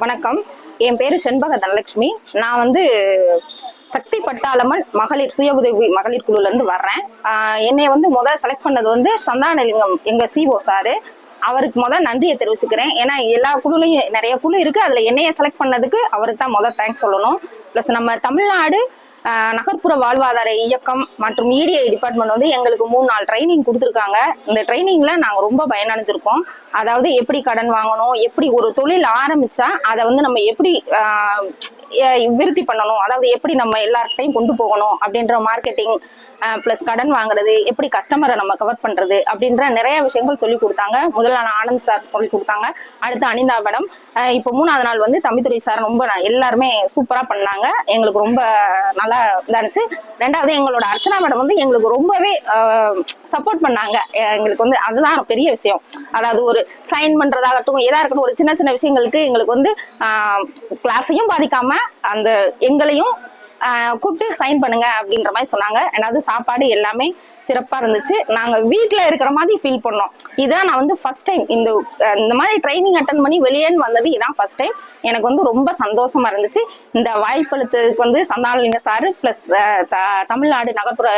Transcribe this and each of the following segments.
வணக்கம். என் பேரு செண்பக தனலட்சுமி. நான் வந்து சக்தி பட்டாளமன் மகளிர் சுய உதவி மகளிர் குழுல இருந்து வர்றேன். என்னை வந்து செலக்ட் பண்ணது வந்து சந்தானலிங்கம் எங்க சிஓ சாரு. அவருக்கு நன்றியை தெரிவிச்சுக்கிறேன். ஏன்னா எல்லா குழுலையும் நிறைய குழு இருக்கு, அதுல என்னைய செலக்ட் பண்ணதுக்கு அவருக்கு தான் தேங்க்ஸ் சொல்லணும். பிளஸ் நம்ம தமிழ்நாடு நகர்ப்புற வாழ்வாதார இயக்கம் மற்றும் இடிஐ டிபார்ட்மெண்ட் வந்து எங்களுக்கு 3 நாள் ட்ரைனிங் கொடுத்துருக்காங்க. இந்த ட்ரைனிங்ல நாங்கள் ரொம்ப பயனடைஞ்சிருக்கோம். அதாவது எப்படி கடன் வாங்கணும், எப்படி ஒரு தொழில் ஆரம்பிச்சா அதை வந்து நம்ம எப்படி விருத்தி பண்ணணும், அதாவது எப்படி நம்ம எல்லார்கிட்டையும் கொண்டு போகணும் அப்படின்ற மார்க்கெட்டிங் பிளஸ் கடன் வாங்குறது, எப்படி கஸ்டமரை நம்ம கவர் பண்றது அப்படின்ற நிறைய விஷயங்கள் சொல்லி கொடுத்தாங்க. முதல்ல ஆனந்த் சார் சொல்லி கொடுத்தாங்க, அடுத்து அனிதா மேடம், இப்போ 3ஆவது நாள் வந்து தம்பிதுரை சார் ரொம்ப எல்லாருமே சூப்பரா பண்ணாங்க. எங்களுக்கு ரொம்ப நல்லா இருந்துச்சு. 2வது எங்களோட அர்ச்சனா மேடம் வந்து எங்களுக்கு ரொம்பவே சப்போர்ட் பண்ணாங்க. எங்களுக்கு வந்து அதுதான் பெரிய விஷயம். அதாவது ஒரு சைன் பண்றதாகட்டும், எதா இருக்கட்டும், ஒரு சின்ன சின்ன விஷயங்களுக்கு எங்களுக்கு வந்து கிளாஸையும் பாதிக்காம அந்த எங்களையும் கூப்பிட்டு சைன் பண்ணுங்க அப்படின்ற மாதிரி சொன்னாங்க. அதாவது சாப்பாடு எல்லாமே சிறப்பா இருந்துச்சு. நாங்க வீட்டுல இருக்கிற மாதிரி ஃபீல் பண்ணோம். இதான் நான் வந்து ஃபர்ஸ்ட் டைம் இந்த மாதிரி ட்ரைனிங் அட்டன் பண்ணி வெளியேன்னு வந்தது. இதான் ஃபர்ஸ்ட் டைம். எனக்கு வந்து ரொம்ப சந்தோஷமா இருந்துச்சு. இந்த வாய்ப்பளித்ததுக்கு வந்து சந்தானலிங்க சாரு பிளஸ் தமிழ்நாடு நகர்ப்புற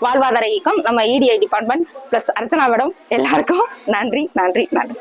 வாழ்வாதார இயக்கம், நம்ம EDI department plus Archana madam எல்லாருக்கும் நன்றி நன்றி நன்றி.